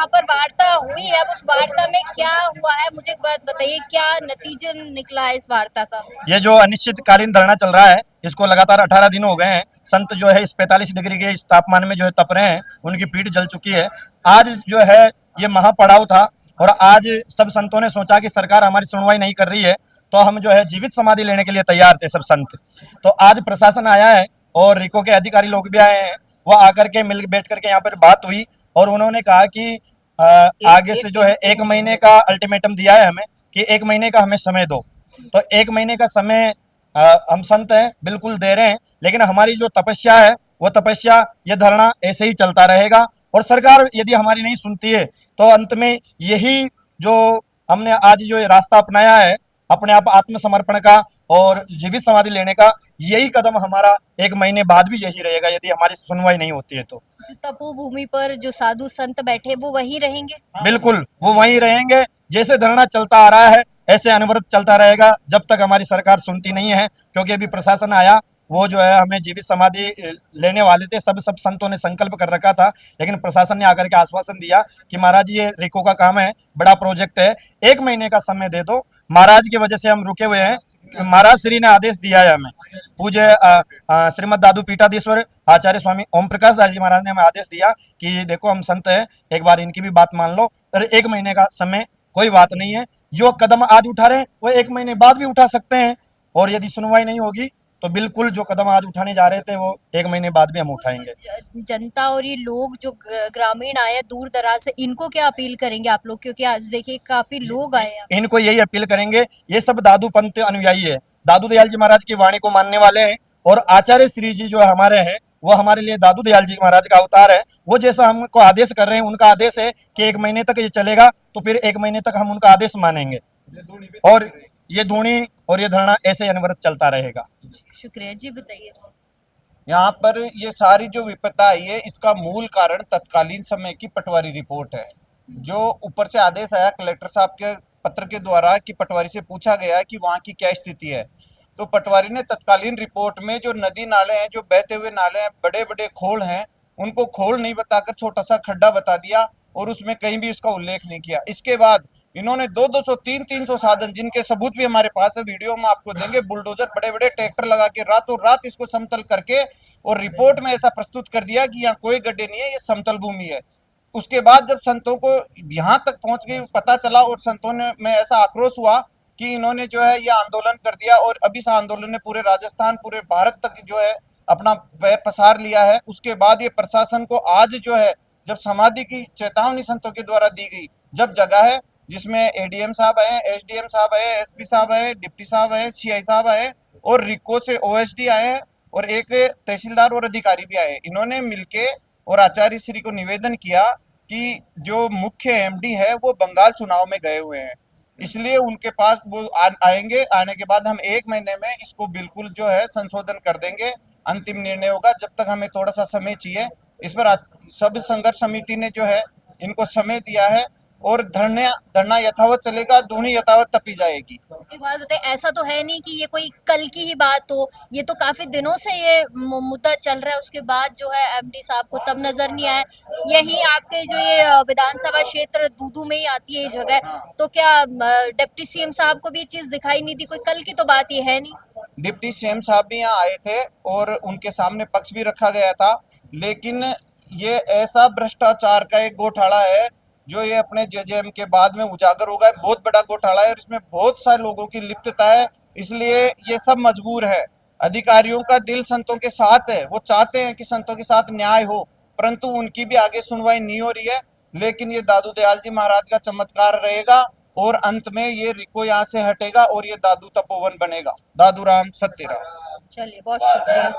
यहाँ पर वार्ता हुई है, उस वार्ता में क्या हुआ है, मुझे एक बात बताइए, क्या नतीजा निकला है इस वार्ता का? ये जो अनिश्चितकालीन धरना चल रहा है, इसको लगातार 18 दिन हो गए हैं। संत जो है इस 45 डिग्री के इस तापमान में जो है तप रहे हैं, उनकी पीठ जल चुकी है। आज जो है ये महापड़ाव था, और आज सब संतों ने सोचा कि सरकार हमारी सुनवाई नहीं कर रही है, तो हम जो है जीवित समाधि लेने के लिए तैयार थे सब संत। तो आज प्रशासन आया है और रिको के अधिकारी लोग भी आए हैं, वो आकर के मिल बैठ करके यहाँ पर बात हुई, और उन्होंने कहा कि आगे से जो है 1 महीने का अल्टीमेटम दिया है हमें, कि 1 महीने का हमें समय दो। तो 1 महीने का समय हम संत हैं बिल्कुल दे रहे हैं, लेकिन हमारी जो तपस्या है वो तपस्या, ये धरना ऐसे ही चलता रहेगा। और सरकार यदि हमारी नहीं सुनती है तो अंत में यही जो हमने आज जो ये रास्ता अपनाया है, अपने आप आत्मसमर्पण का और जीवित समाधि लेने का, यही कदम हमारा 1 महीने बाद भी यही रहेगा यदि हमारी सुनवाई नहीं होती है तो। जो तपोभूमि पर जो साधु संत बैठे वो वहीं रहेंगे? बिल्कुल वो वहीं रहेंगे। जैसे धरना चलता आ रहा है ऐसे अनवरत चलता रहेगा जब तक हमारी सरकार सुनती नहीं है। क्योंकि अभी प्रशासन आया, वो जो है हमें जीवित समाधि लेने वाले थे, सब संतों ने संकल्प कर रखा था, लेकिन प्रशासन ने आकर के आश्वासन दिया कि महाराज जी ये रिको का काम है, बड़ा प्रोजेक्ट है, 1 महीने का समय दे दो। महाराज की वजह से हम रुके हुए हैं। महाराज श्री ने आदेश दिया है हमें, पूज्य श्रीमद दादू पीठाधीश्वर आचार्य स्वामी ओम प्रकाश दास जी महाराज ने हमें आदेश दिया कि देखो हम संत हैं, एक बार इनकी भी बात मान लो, और 1 महीने का समय कोई बात नहीं है। जो कदम आज उठा रहे हैं वो 1 महीने बाद भी उठा सकते हैं, और यदि सुनवाई नहीं होगी तो बिल्कुल जो कदम आज उठाने जा रहे थे वो 1 महीने बाद भी हम उठाएंगे। जनता और ये लोग जो ग्रामीण आए हैं दूर दराज से, इनको क्या अपील करेंगे आप लोग, क्योंकि आज देखिए काफी लोग आए हैं? इनको यही अपील करेंगे, ये सब दादू पंथ अनुयायी है, दादू दयाल जी महाराज की वाणी को मानने वाले हैं, और आचार्य श्री जी जो हमारे हैं वो हमारे लिए दादू दयाल जी महाराज का अवतार है। वो जैसा हमको आदेश कर रहे हैं, उनका आदेश है कि 1 महीने तक ये चलेगा, तो फिर 1 महीने तक हम उनका आदेश मानेंगे, और ये धूणी और ये धरना ऐसे अनवरत चलता रहेगा। शुक्रिया जी, बताइए। यहाँ पर ये सारी जो विपदा आई है इसका मूल कारण तत्कालीन समय की पटवारी रिपोर्ट है। जो ऊपर से आदेश आया कलेक्टर साहब के पत्र के द्वारा कि पटवारी से पूछा गया कि वहाँ की क्या स्थिति है, तो पटवारी ने तत्कालीन रिपोर्ट में जो नदी नाले हैं, जो बहते हुए नाले हैं, बड़े बड़े खोल हैं, उनको खोल नहीं बताकर छोटा सा खड्डा बता दिया, और उसमें कहीं भी उसका उल्लेख नहीं किया। इसके बाद इन्होंने 200 300 साधन, जिनके सबूत भी हमारे पास है, वीडियो में आपको देंगे, बुलडोजर बड़े बड़े ट्रैक्टर लगा के रातों रात इसको समतल करके, और रिपोर्ट में ऐसा प्रस्तुत कर दिया कि यहाँ कोई गड्ढे नहीं है, ये समतल भूमि है। उसके बाद जब संतों को यहाँ तक पहुंच गई, पता चला, और संतों ने में ऐसा आक्रोश हुआ कि इन्होंने जो है ये आंदोलन कर दिया, और अभी इस आंदोलन ने पूरे राजस्थान, पूरे भारत तक जो है अपना पैर पसार लिया है। उसके बाद ये प्रशासन को आज जो है, जब समाधि की चेतावनी संतों के द्वारा दी गई, जब जगह है जिसमें एडीएम साहब आए, एसडीएम साहब आए, एसपी साहब आए, डिप्टी साहब आए, सीआई साहब आए, और रिको से ओएसडी आए, और एक तहसीलदार और अधिकारी भी आए। इन्होंने मिलके और आचार्य श्री को निवेदन किया कि जो मुख्य एमडी है वो बंगाल चुनाव में गए हुए हैं, इसलिए उनके पास वो आएंगे। आने के बाद हम 1 महीने में इसको बिल्कुल जो है संशोधन कर देंगे, अंतिम निर्णय होगा। जब तक हमें थोड़ा सा समय चाहिए। इस पर सब संघर्ष समिति ने जो है इनको समय दिया है, और धरना यथावत चलेगा, धूनी यथावत तपी जाएगी। एक बात बताइए, ऐसा तो है नहीं कि ये कोई कल की ही बात हो, ये तो काफी दिनों से ये मुद्दा चल रहा है, उसके बाद जो है एमडी साहब को तब नजर नहीं आया। यही आपके जो ये विधानसभा क्षेत्र दूदू में ही आती है ये जगह, तो क्या डिप्टी सीएम साहब को भी ये चीज दिखाई नहीं दी? कोई कल की तो बात ये है नहीं। डिप्टी सीएम साहब भी यहाँ आए थे और उनके सामने पक्ष भी रखा गया था, लेकिन ये ऐसा भ्रष्टाचार का एक घोटाला है जो ये अपने जेजेएम के बाद में उजागर होगा। बहुत बड़ा घोटाला है और इसमें बहुत सारे लोगों की लिप्तता है, इसलिए ये सब मजबूर है। अधिकारियों का दिल संतों के साथ है, वो चाहते हैं कि संतों के साथ न्याय हो, परंतु उनकी भी आगे सुनवाई नहीं हो रही है। लेकिन ये दादू दयाल जी महाराज का चमत्कार रहेगा, और अंत में ये रिको यहाँ से हटेगा और ये दादू तपोवन बनेगा। दादू राम सत्य राम। चलिए, बहुत शुक्रिया।